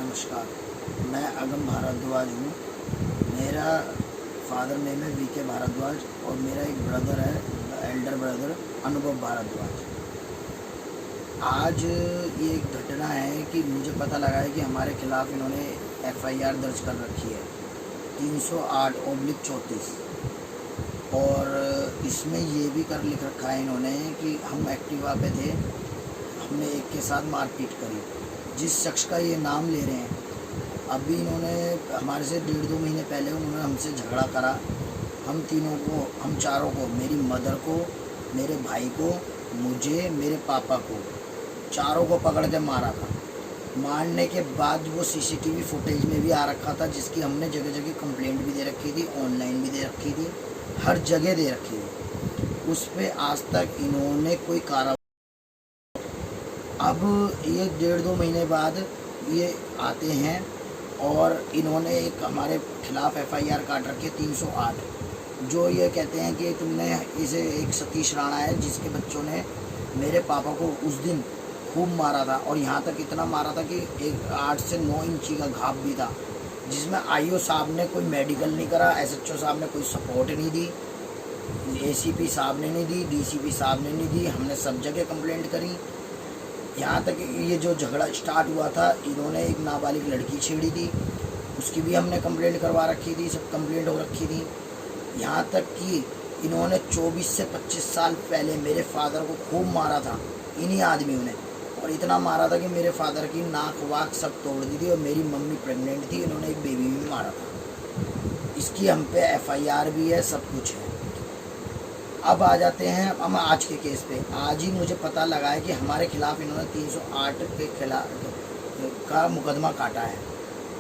नमस्कार, मैं अगम भारद्वाज हूँ। मेरा फादर नेम है वीके भारद्वाज और मेरा एक ब्रदर है, एल्डर ब्रदर अनुभव भारद्वाज। आज ये एक घटना है कि मुझे पता लगा है कि हमारे खिलाफ़ इन्होंने एफआईआर दर्ज कर रखी है 308/34 और इसमें ये भी लिख रखा है इन्होंने कि हम एक्टिवा पे थे, हमने एक के साथ मारपीट करी। जिस शख्स का ये नाम ले रहे हैं, अभी इन्होंने हमारे से 1.5-2 महीने पहले उन्होंने हमसे झगड़ा करा। हम तीनों को, हम चारों को, मेरी मदर को, मेरे भाई को, मुझे, मेरे पापा को, चारों को पकड़ के मारा था। मारने के बाद वो सीसीटीवी फुटेज में भी आ रखा था, जिसकी हमने जगह जगह कंप्लेंट भी दे रखी थी, ऑनलाइन भी दे रखी थी, हर जगह दे रखी थी। उस पर आज तक इन्होंने कोई कार्रवाई। अब ये 1.5-2 महीने बाद ये आते हैं और इन्होंने एक हमारे खिलाफ़ एफआईआर काट रखी है 308, जो ये कहते हैं कि तुमने इसे, एक सतीश राणा है जिसके बच्चों ने मेरे पापा को उस दिन खूब मारा था और यहाँ तक इतना मारा था कि एक 8 से 9 इंची का घाव भी था, जिसमें आईओ साहब ने कोई मेडिकल नहीं करा, एसएचओ साहब ने कोई सपोर्ट नहीं दी, एसीपी साहब ने नहीं दी, डीसीपी साहब ने नहीं दी। हमने सब जगह कंप्लेंट करी। यहाँ तक ये जो झगड़ा स्टार्ट हुआ था, इन्होंने एक नाबालिग लड़की छेड़ी थी, उसकी भी हमने कंप्लेंट करवा रखी थी, सब कंप्लेंट हो रखी थी। यहाँ तक कि इन्होंने 24 से 25 साल पहले मेरे फादर को खूब मारा था इन्हीं आदमियों ने, और इतना मारा था कि मेरे फादर की नाक वाक सब तोड़ दी थी और मेरी मम्मी प्रेग्नेंट थी, इन्होंने एक बेबी भी मारा था। इसकी हम पे एफआईआर भी है, सब कुछ है। अब आ जाते हैं हम आज के केस पे। आज ही मुझे पता लगा है कि हमारे खिलाफ़ इन्होंने 308 के खिलाफ का मुकदमा काटा है,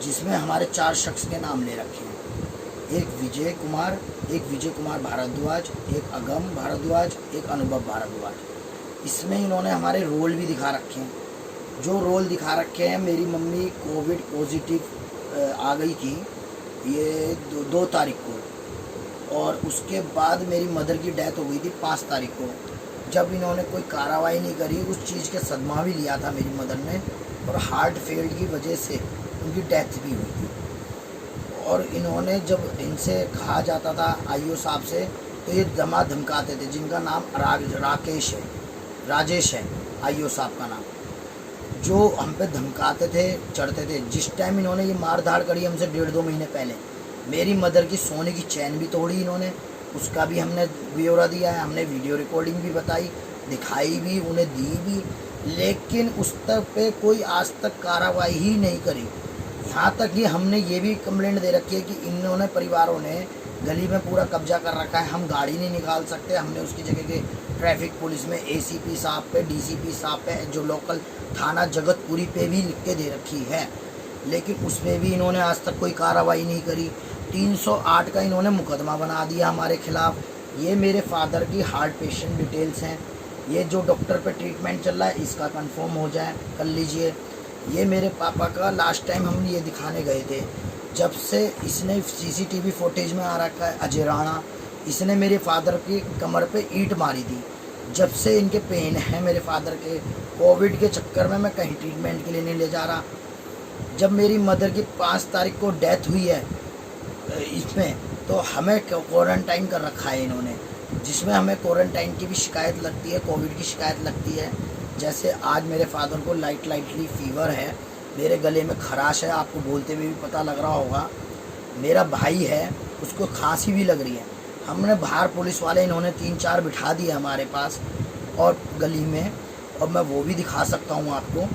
जिसमें हमारे 4 शख्स के नाम ले रखे हैं। एक विजय कुमार भारद्वाज, एक अगम भारद्वाज, एक अनुभव भारद्वाज। इसमें इन्होंने हमारे रोल भी दिखा रखे हैं। जो रोल दिखा रखे हैं, मेरी मम्मी कोविड पॉजिटिव आ गई थी ये 2 तारीख को, और उसके बाद मेरी मदर की डेथ हो गई थी 5 तारीख को। जब इन्होंने कोई कार्रवाई नहीं करी, उस चीज़ के सदमा भी लिया था मेरी मदर ने, और हार्ट फेल की वजह से उनकी डेथ भी हुई थी। और इन्होंने जब इनसे कहा जाता था आईओ साहब से, तो ये धमकाते थे, जिनका नाम राजेश है आईओ साहब का नाम, जो हम पे धमकाते थे, चढ़ते थे। जिस टाइम इन्होंने ये मार धाड़ करी हमसे 1.5-2 महीने पहले, मेरी मदर की सोने की चैन भी तोड़ी इन्होंने, उसका भी हमने ब्यौरा दिया है, हमने वीडियो रिकॉर्डिंग भी बताई, दिखाई भी, उन्हें दी भी, लेकिन उस तक पे कोई आज तक कार्रवाई ही नहीं करी। यहाँ तक कि हमने ये भी कंप्लेंट दे रखी है कि इन्होंने, परिवारों ने गली में पूरा कब्जा कर रखा है, हम गाड़ी नहीं निकाल सकते। हमने उसकी जगह के ट्रैफिक पुलिस में एसीपी साहब पे, डीसीपी साहब पे, जो लोकल थाना जगतपुरी पे भी लिख के दे रखी है, लेकिन उसमें भी इन्होंने आज तक कोई कार्रवाई नहीं करी। 308 का इन्होंने मुकदमा बना दिया हमारे खिलाफ़। ये मेरे फादर की हार्ट पेशेंट डिटेल्स हैं, ये जो डॉक्टर पे ट्रीटमेंट चल रहा है इसका कंफर्म हो जाए, कर लीजिए। ये मेरे पापा का लास्ट टाइम हम ये दिखाने गए थे, जब से इसने सीसीटीवी फुटेज में आ रखा है अजय राणा, इसने मेरे फादर की कमर पे ईंट मारी थी। जब से इनके पेन है मेरे फादर के, कोविड के चक्कर में मैं कहीं ट्रीटमेंट के लिए नहीं ले जा रहा। जब मेरी मदर की 5 तारीख को डेथ हुई है इसमें, तो हमें क्वारंटाइन कर रखा है इन्होंने, जिसमें हमें क्वारंटाइन की भी शिकायत लगती है, कोविड की शिकायत लगती है। जैसे आज मेरे फादर को लाइटली फीवर है, मेरे गले में खराश है, आपको बोलते हुए भी पता लग रहा होगा। मेरा भाई है, उसको खांसी भी लग रही है। हमने बाहर पुलिस वाले इन्होंने 3-4 बिठा दिए हमारे पास और गली में, और मैं वो भी दिखा सकता हूँ आपको।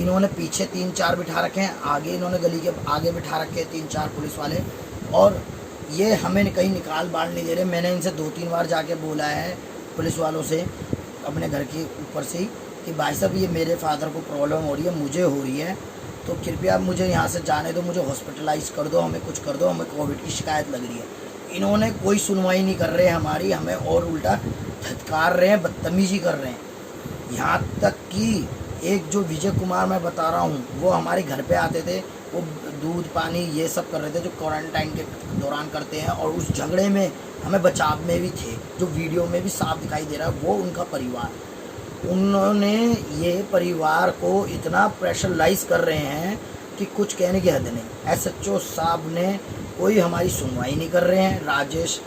इन्होंने पीछे 3-4 बिठा रखे हैं, आगे इन्होंने गली के आगे बिठा रखे हैं 3-4 पुलिस वाले, और ये हमें कहीं निकाल बाढ़ नहीं दे रहे। मैंने इनसे 2-3 बार जाके बोला है पुलिस वालों से, अपने घर के ऊपर से ही, कि भाई साहब ये मेरे फादर को प्रॉब्लम हो रही है, मुझे हो रही है, तो कृपया मुझे यहाँ से जाने दो, मुझे हॉस्पिटलाइज़ कर दो, हमें कुछ कर दो, हमें कोविड की शिकायत लग रही है। इन्होंने कोई सुनवाई नहीं कर रहे हमारी, हमें और उल्टा धत्कार रहे हैं, बदतमीजी कर रहे हैं। यहाँ तक कि एक जो विजय कुमार मैं बता रहा हूँ, वो हमारे घर पे आते थे, वो दूध पानी ये सब कर रहे थे जो क्वारंटाइन के दौरान करते हैं, और उस झगड़े में हमें बचाव में भी थे, जो वीडियो में भी साफ दिखाई दे रहा है, वो उनका परिवार। उन्होंने ये परिवार को इतना प्रेशराइज कर रहे हैं कि कुछ कहने की हद नहीं। एसएचओ साहब ने कोई हमारी सुनवाई नहीं कर रहे हैं। राजेश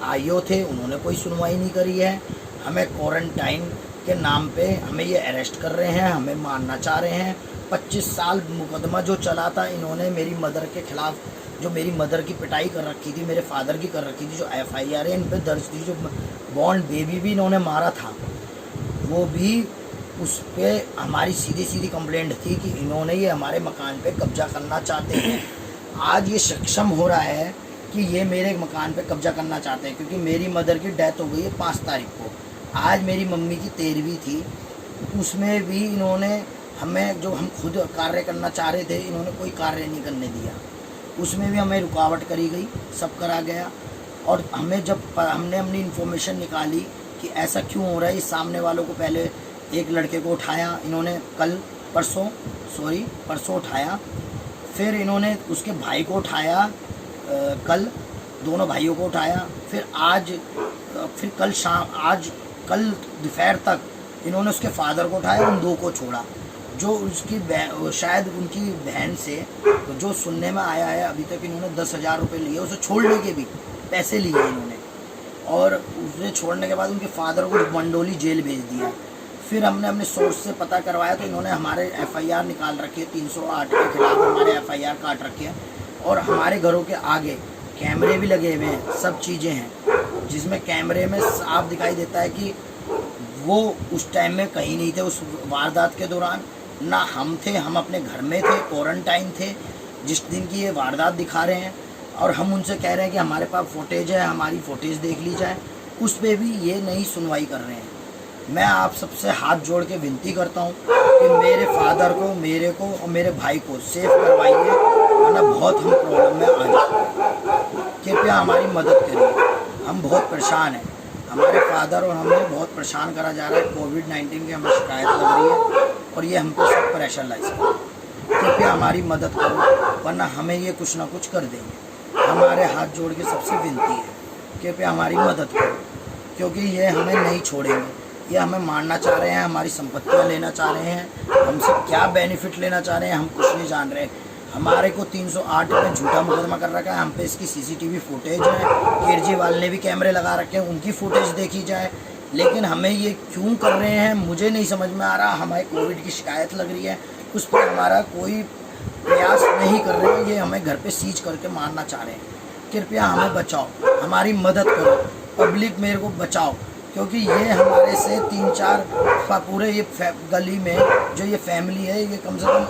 आईओ थे, उन्होंने कोई सुनवाई नहीं करी है। हमें क्वारंटाइन के नाम पे हमें ये अरेस्ट कर रहे हैं, हमें मारना चाह रहे हैं। 25 साल मुकदमा जो चला था इन्होंने मेरी मदर के खिलाफ, जो मेरी मदर की पिटाई कर रखी थी, मेरे फादर की कर रखी थी, जो एफआईआर है इन पे दर्ज थी, जो बॉन्ड बेबी भी इन्होंने मारा था, वो भी उस पर हमारी सीधी सीधी कंप्लेंट थी कि इन्होंने ये हमारे मकान पे कब्जा करना चाहते हैं। आज ये सक्षम हो रहा है कि ये मेरे मकान पे कब्जा करना चाहते हैं, क्योंकि मेरी मदर की डेथ हो गई है 5 तारीख को। आज मेरी मम्मी की 13वीं थी, उसमें भी इन्होंने हमें, जो हम खुद कार्य करना चाह रहे थे, इन्होंने कोई कार्य नहीं करने दिया। उसमें भी हमें रुकावट करी गई, सब करा गया। और हमें जब हमने अपनी इन्फॉर्मेशन निकाली कि ऐसा क्यों हो रहा है, इस सामने वालों को पहले एक लड़के को उठाया इन्होंने, परसों उठाया, फिर इन्होंने उसके भाई को उठाया, कल दोनों भाइयों को उठाया, फिर कल दोपहर तक इन्होंने उसके फादर को उठाया, उन 2 को छोड़ा। जो उसकी शायद उनकी बहन से, तो जो सुनने में आया है, अभी तक इन्होंने 10,000 रुपये लिए, उसे छोड़ने के भी पैसे लिए इन्होंने। और उसे छोड़ने के बाद उनके फादर को मंडोली जेल भेज दिया। फिर हमने अपने सोर्स से पता करवाया तो इन्होंने हमारे एफआईआर निकाल रखे, 308 के खिलाफ हमारे एफआईआर काट रखे हैं। और हमारे घरों के आगे कैमरे भी लगे हुए हैं, सब चीज़ें हैं, जिसमें कैमरे में साफ दिखाई देता है कि वो उस टाइम में कहीं नहीं थे। उस वारदात के दौरान ना हम थे, हम अपने घर में थे, क्वारंटाइन थे जिस दिन की ये वारदात दिखा रहे हैं। और हम उनसे कह रहे हैं कि हमारे पास फुटेज है, हमारी फुटेज देख ली जाए, उस पर भी ये नहीं सुनवाई कर रहे हैं। मैं आप सबसे हाथ जोड़ के विनती करता हूँ कि मेरे फादर को, मेरे को और मेरे भाई को सेफ करवाइए, वरना बहुत हम प्रॉब्लम में आ जाए। कृपया हमारी मदद करिए, हम बहुत परेशान हैं। हमारे फादर और हमें बहुत परेशान करा जा रहा है। कोविड-19 की हमें शिकायत लग रही है और ये हम पे सब प्रेशराइज है। कृपया हमारी मदद करो, वरना हमें ये कुछ ना कुछ कर देंगे। हमारे हाथ जोड़ के सबसे विनती है, कृपया हमारी मदद करो, क्योंकि ये हमें नहीं छोड़ेंगे। ये हमें मारना चाह रहे हैं, हमारी संपत्तियां लेना चाह रहे हैं, हमसे क्या बेनिफिट लेना चाह रहे हैं हम कुछ नहीं जान रहे। हमारे को 308 में झूठा मुकदमा कर रखा है, हम पे इसकी सीसीटीवी फुटेज है, केजरीवाल ने भी कैमरे लगा रखे हैं, उनकी फुटेज देखी जाए। लेकिन हमें ये क्यों कर रहे हैं मुझे नहीं समझ में आ रहा। हमें कोविड की शिकायत लग रही है, उस पर हमारा कोई प्रयास नहीं कर रहे हैं। ये हमें घर पे सीज करके मारना चाह रहे हैं। कृपया हमें बचाओ, हमारी मदद करो, पब्लिक मेरे को बचाओ, क्योंकि ये हमारे से 3-4 पूरे ये गली में जो ये फैमिली है, ये कम से कम